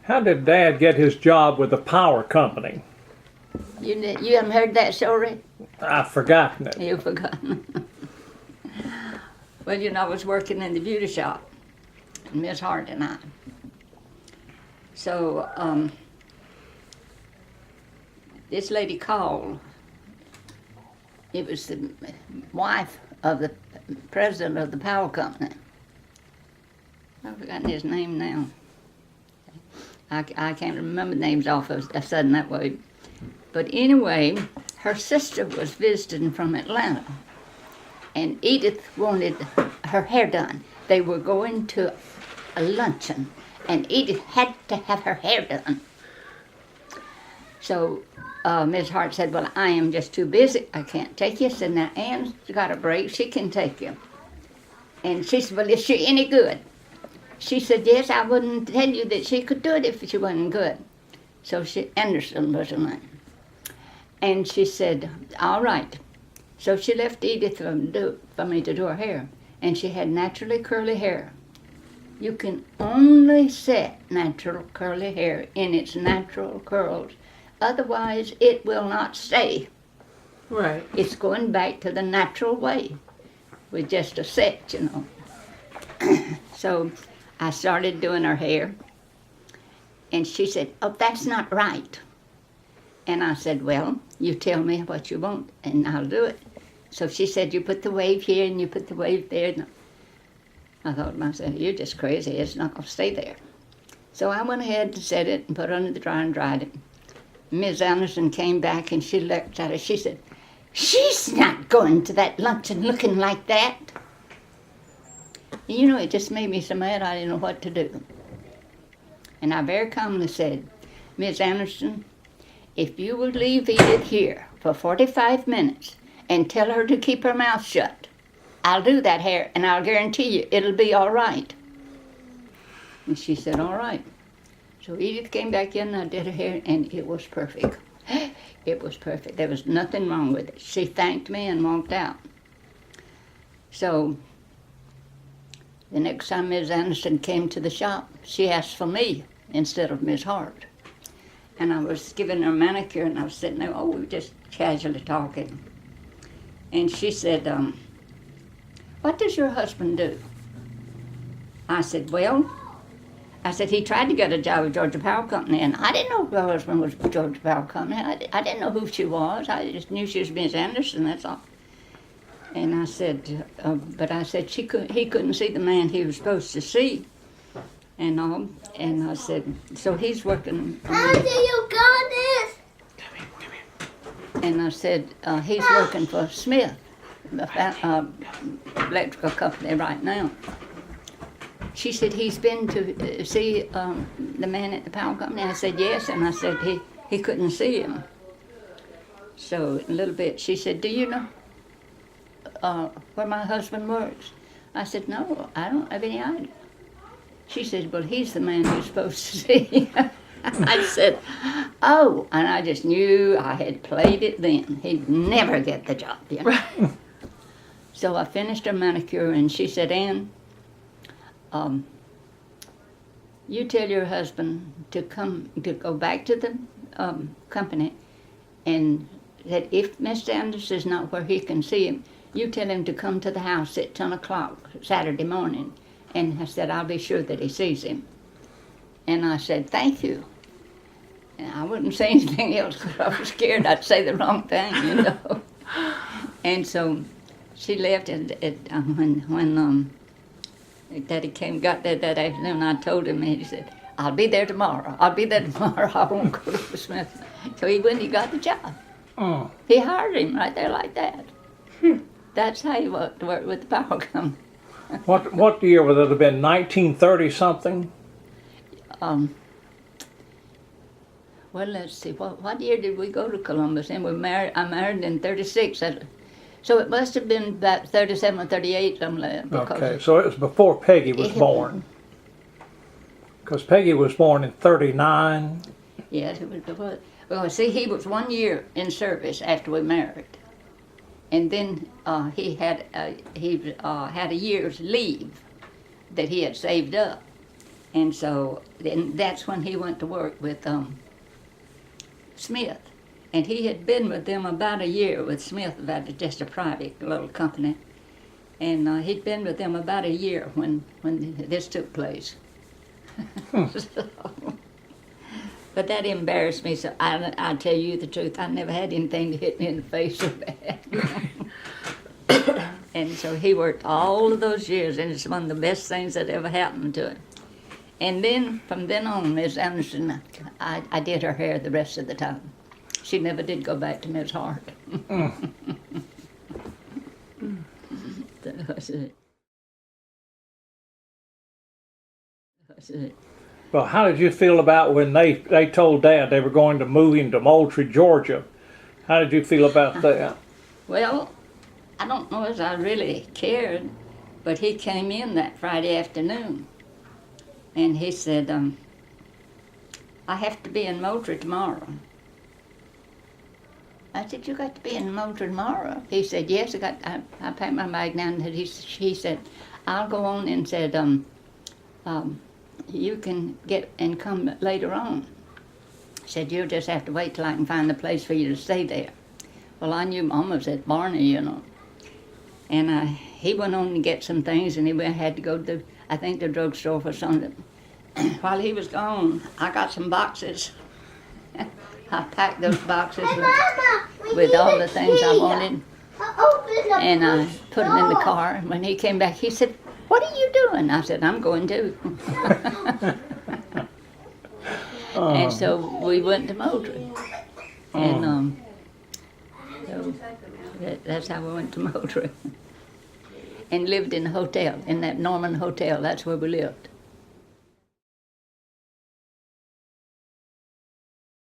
How did Dad get his job with the power company? You haven't heard that story? I've forgotten it. You've forgotten. Well, I was working in the beauty shop, Miss Hart and I. So, this lady called. It was the wife of the president of the power company. I've forgotten his name now. I can't remember names off of a sudden that way. But anyway, her sister was visiting from Atlanta, and Edith wanted her hair done. They were going to a luncheon, and Edith had to have her hair done. So Ms. Hart said, well, I am just too busy. I can't take you. I said, now, Ann's got a break. She can take you. And she said, well, is she any good? She said, yes, I wouldn't tell you that she could do it if she wasn't good. So Anderson was her name. And she said, all right. So she left Edith for me to do her hair. And she had naturally curly hair. You can only set natural curly hair in its natural curls. Otherwise, it will not stay. Right. It's going back to the natural way with just a set, So I started doing her hair. And she said, oh, that's not right. And I said, well, you tell me what you want, and I'll do it. So she said, you put the wave here, and you put the wave there. And I thought to myself, you're just crazy. It's not going to stay there. So I went ahead and set it and put it under the dryer and dried it. Ms. Anderson came back, and she looked at it. She said, she's not going to that luncheon looking like that. And it just made me so mad I didn't know what to do. And I very calmly said, Ms. Anderson, if you will leave Edith here for 45 minutes and tell her to keep her mouth shut, I'll do that hair, and I'll guarantee you it'll be all right. And she said, all right. So Edith came back in, and I did her hair, and it was perfect. It was perfect. There was nothing wrong with it. She thanked me and walked out. So the next time Ms. Anderson came to the shop, she asked for me instead of Ms. Hart. And I was giving her a manicure, and I was sitting there, we were just casually talking. And she said, what does your husband do? I said, he tried to get a job with Georgia Power Company, and I didn't know her husband was with Georgia Power Company. I didn't know who she was. I just knew she was Miss Anderson, that's all. And I said, but I said he couldn't see the man he was supposed to see. And I said, so he's working. How do you got this? Come here. And I said, he's working for Smith, the electrical company right now. She said, he's been to see the man at the power company. I said, yes. And I said, he couldn't see him. So a little bit, she said, do you know where my husband works? I said, no, I don't have any idea. She said, well, he's the man who's supposed to see. I said, oh, and I just knew I had played it then. He'd never get the job, Right. So I finished her manicure, and she said, Ann, you tell your husband to go back to the company, and that if Mr. Anderson is not where he can see him, you tell him to come to the house at 10 o'clock Saturday morning. And I said, I'll be sure that he sees him. And I said, thank you. And I wouldn't say anything else because I was scared I'd say the wrong thing, And so she left, and when Daddy got there that afternoon, I told him, and he said, I'll be there tomorrow. I won't go to the Smith. So he went and he got the job. Oh. He hired him right there like that. That's how he worked with the power company. What year would it have been? 1930 something? Well, let's see. What year did we go to Columbus? And I married in 36. So it must have been about 37 or 38, something like that. Okay, so it was before Peggy was born. Because Peggy was born in 39. Yes, it was before. Well, see, he was 1 year in service after we married. And then he had a year's leave that he had saved up. And so then that's when he went to work with Smith. And he had been with them about a year with Smith, about just a private little company. And he'd been with them about a year when this took place. So, but that embarrassed me, so I'll tell you the truth, I never had anything to hit me in the face so bad. And so he worked all of those years, and it's one of the best things that ever happened to him. And then, from then on, Miss Anderson, I did her hair the rest of the time. She never did go back to Miss Hart. That was it. That was it. Well, how did you feel about when they told Dad they were going to move him to Moultrie, Georgia? How did you feel about that? Well, I don't know as I really cared, but he came in that Friday afternoon, and he said, I have to be in Moultrie tomorrow. I said, you got to be in Moultrie tomorrow? He said, yes, I packed my bag down, and he said, I'll go on and said, you can get and come later on. Said, you'll just have to wait till I can find a place for you to stay there. Well, I knew Mom was at Barney, you know. And he went on to get some things, and he had to go to, I think, the drugstore for something. While he was gone, I got some boxes. I packed those boxes with all the things I wanted, and I put them in the car. And when he came back, he said, what are you doing? I said, I'm going too. And so we went to Moultrie. And so that's how we went to Moultrie. And lived in a hotel, in that Norman Hotel. That's where we lived.